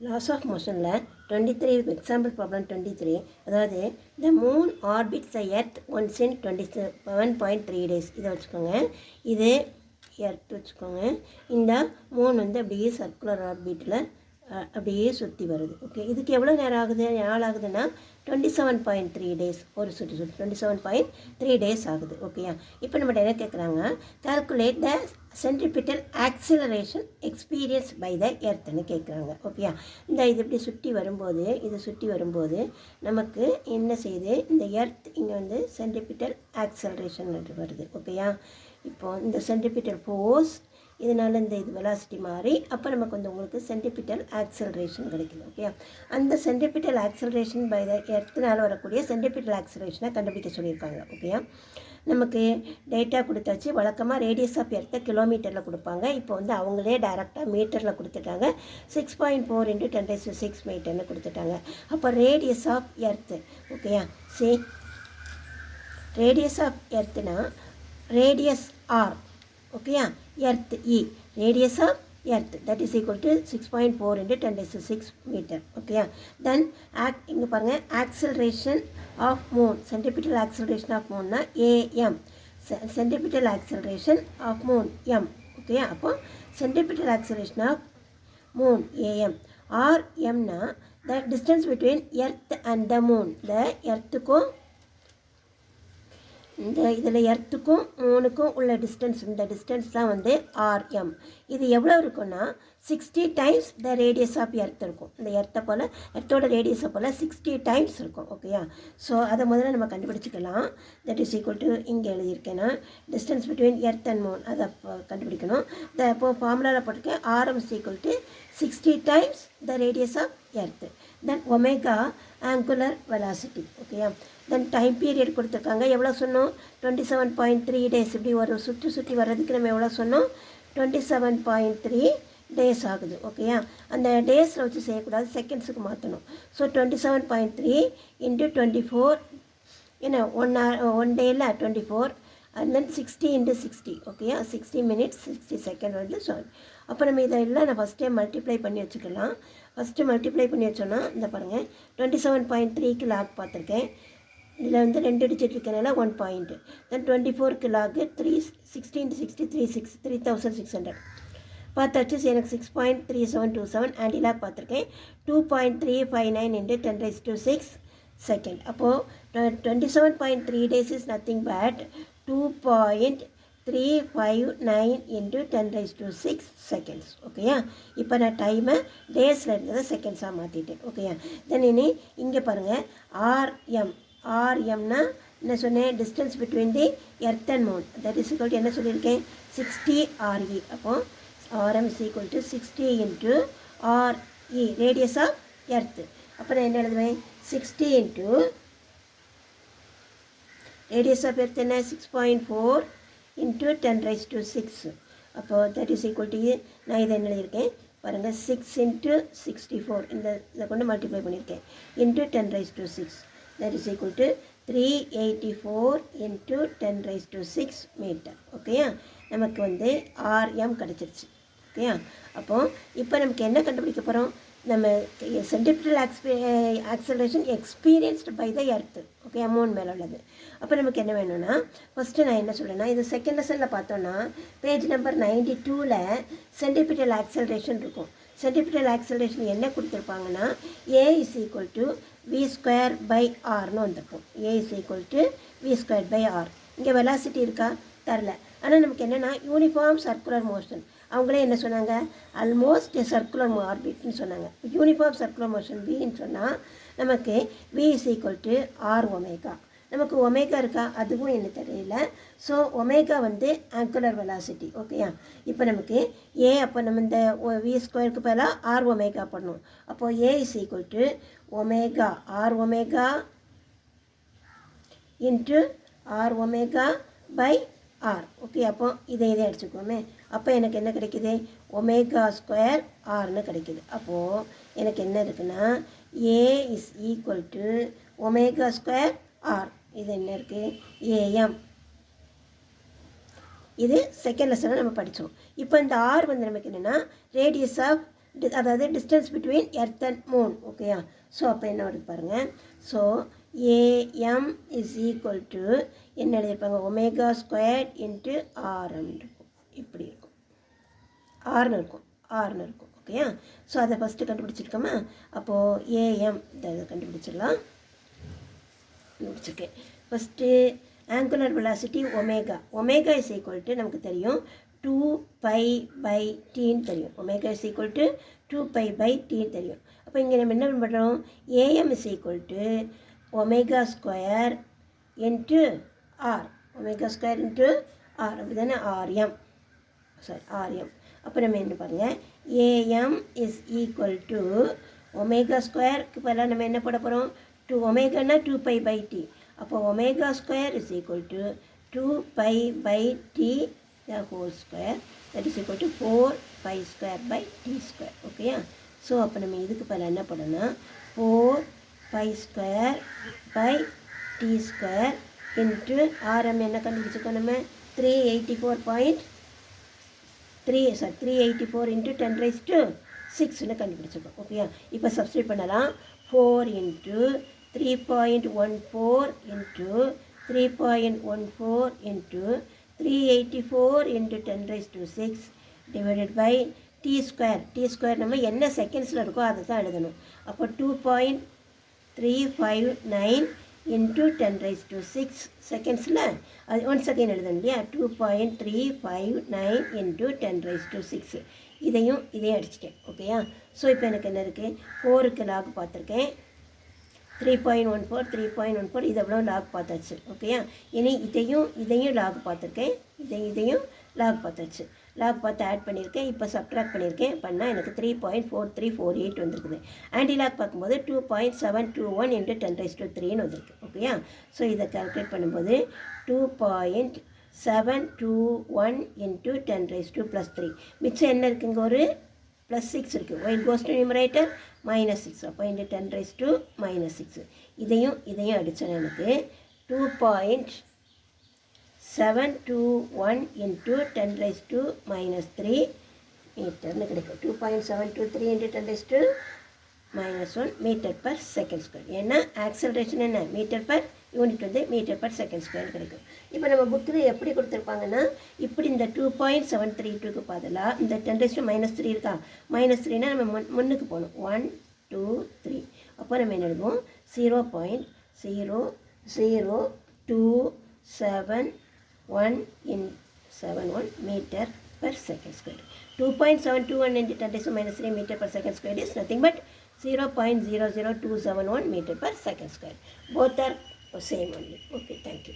Laws of motionல 23 example problem 23 அதாவது the moon orbits the earth once in 27.3 days இதை வச்சுக்கோங்க. இது எர்த் வச்சுக்கோங்க. இந்த மூன் வந்து அப்படியே சர்க்குலர் ஆர்பிட்டில் அப்படியே சுற்றி வருது. ஓகே, இதுக்கு எவ்வளோ நேரம் ஆகுது? நாள் ஆகுதுன்னா 27.3 டேஸ். ஒரு சுற்றி 27.3 டேஸ் ஆகுது. ஓகேயா, இப்போ நம்மகிட்ட என்ன கேட்குறாங்க, calculate the centripetal acceleration experience by the எர்த்துன்னு கேட்குறாங்க. ஓகேயா, இந்த இது இப்படி சுற்றி வரும்போது நமக்கு என்ன செய்யுது, இந்த எர்த் இங்கே வந்து சென்ட்ரிபிட்டல் ஆக்சிலரேஷன் வருது. ஓகேயா, இப்போது இந்த சென்ட்ரிபிட்டல் ஃபோர்ஸ் இதனால் இந்த இது வெலாசிட்டி மாறி அப்போ நமக்கு வந்து உங்களுக்கு சென்ட்ரிபிட்டல் ஆக்சலரேஷன் கிடைக்குது. ஓகே, அந்த சென்ட்ரிபிட்டல் ஆக்சலரேஷன் பை த எர்த்தினால் வரக்கூடிய சென்ட்ரிபிட்டல் ஆக்சலரேஷனை கண்டுபிடிக்க சொல்லியிருக்காங்க. ஓகே, நமக்கு டேட்டா கொடுத்தாச்சு. வழக்கமாக ரேடியஸ் ஆஃப் எர்த்தை கிலோமீட்டரில் கொடுப்பாங்க. இப்போ வந்து அவங்களே டைரெக்டாக மீட்டரில் கொடுத்துட்டாங்க. 6.4 × 10⁶ மீட்டர்னு கொடுத்துட்டாங்க. அப்போ ரேடியஸ் ஆஃப் எர்த்து, ஓகேயா, ரேடியஸ் ஆஃப் எர்த்துனா ரேடியஸ் ஆர், ஓகேயா, earth E, radius of earth that is equal to 6.4 × 10⁶ metre. ஓகேயா, தென் இங்கே பாருங்கள், acceleration of moon, centripetal acceleration of மூன்னா A M, centripetal acceleration of moon M. ஓகேயா, அப்போ centripetal acceleration of moon A M. R எம்னா the distance between earth and the moon. இந்த எர்த்துக்கும் இந்த இதில் எர்த்துக்கும் மூணுக்கும் உள்ள டிஸ்டன்ஸ், இந்த டிஸ்டன்ஸ் தான் வந்து ஆர்எம். இது எவ்வளோ இருக்குன்னா 60 times the radius of earth இருக்கும். இந்த எர்த்தோட ரேடியஸை போல் 60 டைம்ஸ் இருக்கும். ஓகேயா, ஸோ அதை முதல்ல நம்ம கண்டுபிடிச்சிக்கலாம். தட் இஸ் ஈக்குவல் டு இங்கே எழுதியிருக்கேன்னா distance between earth and moon, அதை கண்டுபிடிக்கணும். இப்போது ஃபார்முலாவில் போட்டிருக்கேன், R M is equal to 60 times the radius of earth, then omega angular velocity. ஓகேயா, தென் டைம் பீரியட் கொடுத்துருக்காங்க. எவ்வளோ சொன்னோம், 27.3 டேஸ். இப்படி ஒரு சுற்றி வர்றதுக்கு நம்ம எவ்வளோ சொன்னோம், 27.3 டேஸ் ஆகுது. ஓகேயா, அந்த டேஸில் வச்சு செய்யக்கூடாது, செகண்ட்ஸுக்கு மாற்றணும். ஸோ 27.3 × 24, ஏன்னா 1 டேயில் 24, அண்ட் தென் 60 × 60. ஓகேயா, 60 minutes 60 seconds வந்து சாரி. அப்போ நம்ம இதெல்லாம் நான் ஃபஸ்ட்டே மல்டிப்ளை பண்ணி வச்சுக்கலாம். ஃபஸ்ட்டு மல்டிப்ளை பண்ணி வச்சோன்னா இந்த பாருங்கள், 27.3க்கு லாக் பார்த்துருக்கேன். இதில் வந்து 2 டிஜிட் இருக்கனால 1 பாயிண்ட். தென் 24க்கு லாகு 360 × 60 3600 பார்த்தாச்சு. எனக்கு 6.3727 ஆன்டி லாக் பார்த்துருக்கேன். 2.359 × 10⁶ செகண்ட். அப்போது 27.3 days is nothing but 2.359 × 10⁶ seconds. ஓகேயா, இப்போ நான் டைமை டேஸில் இருந்ததை செகண்ட்ஸாக மாற்றிட்டேன். ஓகேயா, தென் இனி இங்கே பாருங்கள், ஆர்எம்னா என்ன சொன்னேன், distance between the earth and moon, that is equal to என்ன சொல்லியிருக்கேன், 60 RE. அப்போது RM is equal to 60 × RE, radius of earth. அப்போ நான் என்ன எழுதுவேன், 60 × ரேடியஸ் ஆஃப் எர்த் என்ன, 6.4 × 10⁶. அப்போது தட் இஸ் ஈக்குவல் டு, நான் இதை என்ன எழுதியிருக்கேன் பாருங்கள், 6 × 64, இதை கொண்டு மல்டிப்ளை பண்ணியிருக்கேன், × 10⁶. that is equal to 384 × 10⁶ metre. ஓகேயா, நமக்கு வந்து ஆர்எம் கிடச்சிருச்சு. ஓகேயா, அப்போது இப்போ நமக்கு என்ன கண்டுபிடிக்க போகிறோம், நம்ம centripetal acceleration experienced by the earth. Okay, moon மேலே உள்ளது. அப்போ நமக்கு என்ன வேணும்னா, ஃபஸ்ட்டு நான் என்ன சொல்கிறேன்னா, இது செகண்ட் லெசனில் பார்த்தோன்னா பேஜ் நம்பர் 92ல் சென்ட்ரிபிட்டல் ஆக்சலரேஷன் இருக்கும். சென்ட்ரிபிட்டல் ஆக்சலரேஷன் என்ன கொடுத்துருப்பாங்கன்னா, A is equal to v²/r வந்திருக்கும். A is equal to v²/r. இங்கே வெலாசிட்டி இருக்கா, தரல. ஆனால் நமக்கு என்னென்னா யூனிஃபார்ம் சர்க்குலர் மோஷன், அவங்களே என்ன சொன்னாங்க, ஆல்மோஸ்ட் சர்க்குலர் ஆர்பிட்னு சொன்னாங்க. யூனிஃபார்ம் சர்க்குலர் மோஷன் வின்னு சொன்னால் நமக்கு v is equal to r omega. நமக்கு ஒமேகா இருக்கா, அதுவும் என்ன தெரியல. ஸோ ஒமேகா வந்து ஆங்குலர் வெலாசிட்டி. ஓகேயா, இப்போ நமக்கு ஏ, அப்போ நம்ம இந்த v² பதிலாக r ஒமேகா பண்ணணும். அப்போது A is equal to omega r omega × r ஒமேகா/r. ஓகே, அப்போ இதை அடிச்சுக்கோமே. அப்போ எனக்கு என்ன கிடைக்குது, ஒமேகா² rன்னு கிடைக்குது. அப்போது எனக்கு என்ன இருக்குன்னா, A is equal to ஒமேகா² r. இது என்ன இருக்குது, AM. இது செகண்ட் லெசனில் நம்ம படித்தோம். இப்போ இந்த ஆர் வந்து நமக்கு என்னென்னா ரேடியஸ் ஆஃப் அதாவது distance between earth and Moon. ஓகேயா? ஸோ அப்போ என்ன வருது பாருங்கள். So AM is equal to என்ன எழுதியிருப்பாங்க, ஒமேகா ஸ்கொயர் இன்ட்டு ஆர்எம் இருக்கும். இப்படி இருக்கும், ஆர்னு இருக்கும். ஓகேயா? ஸோ அதை ஃபஸ்ட்டு கண்டுபிடிச்சிருக்கோமா? அப்போது ஏஎம் இதை கண்டுபிடிச்சிடலாம். கண்டுபிடிச்சிருக்கேன். First angular velocity omega is equal to நமக்கு தெரியும் 2π/tன்னு தெரியும். ஒமேகா இஸ் ஈக்குவல் டு 2π/tன்னு தெரியும். அப்போ இங்கே நம்ம என்ன பண்ணுறோம், A M is equal to omega square into R. Omega square into R அப்படி தானே, ஆர்எம். அப்போ நம்ம என்ன பாருங்கள், A M is equal to omega ஸ்கொயருக்கு பதிலாக நம்ம என்ன போட போகிறோம், 2 ஒமேகானா 2π/t. அப்போ omega square is equal to 2π/t the whole square, that is equal to 4π²/t². ஓகேயா? ஸோ அப்போ நம்ம இதுக்கு பதிலாக என்ன பண்ணணும்னா 4π²/t² இன்ட்டு ஆர்எம் என்ன கண்டுபிடிச்சிருக்கோம் நம்ம, 384 இன்ட்டு 10⁻⁶ கண்டுபிடிச்சிருக்கோம். ஓகேயா? இப்போ சப்ஸ்டியூட் பண்ணலாம். 4 into 3.14 into 3.14 into 384 into 10⁻⁶ divided by t² நம்ம என்ன செகண்ட்ஸில் இருக்கோ அதை தான் எழுதணும். அப்போ 2.359 இன்ட்டு 10⁻⁶ செகண்ட்ஸில் அது 1 செகண்ட் எழுதணும் இல்லையா. 2.359 இன்ட்டு 10⁻⁶. இதையும் அடிச்சிட்டேன். ஓகேயா? ஸோ இப்போ எனக்கு என்ன இருக்குது, 4க்கு லாக் பார்த்துருக்கேன், 3.14 இது எவ்வளோ லாக் பார்த்தாச்சு. ஓகேயா? இனி இதையும் லாக் பார்த்துருக்கேன், இதையும் லாக் பார்த்தாச்சு. லாக் பார்த்து ஆட் பண்ணியிருக்கேன். இப்போ சப்ட்ராக்ட் பண்ணியிருக்கேன். பண்ணால் எனக்கு 3.4348 வந்திருக்குது. ஆன்டி லாக் பார்க்கும்போது 2.721 இன்ட்டு 10⁻³ வந்திருக்கு. ஓகேயா? ஸோ இதை கால்குலேட் பண்ணும்போது 2.721 இன்ட்டு 10⁻³ மிச்சம் என்ன இருக்குங்க, ஒரு +6 இருக்குது. y goes to numerator -6. அப்போ இன்ட்டு 10⁻⁻6. இதையும் அடித்தேன். எனக்கு 2.721 இன்ட்டு 10⁻³ மீட்டர்னு கிடைக்கும். 2.723 இன்ட்டு 10⁻⁻1 மீட்டர்/s². ஏன்னா ஆக்சலரேஷன் என்ன, மீட்டர்/, யூனிட் வந்து மீட்டர்/s² கிடைக்கும். இப்போ நம்ம புக்கில் எப்படி கொடுத்துருப்பாங்கன்னா, இப்படி இந்த 2.732க்கு பதிலாக இந்த 10⁻³ இருக்கா, -3னா நம்ம முன்னுக்கு போகணும். 1 2 3. அப்போ நம்ம என்ன எழுதுவோம், 0.00271 மீட்டர்/s². 2.721 into 10⁻³ மீட்டர்/s² is nothing but 0.00271 meter/s². Both are same only. Okay, thank you.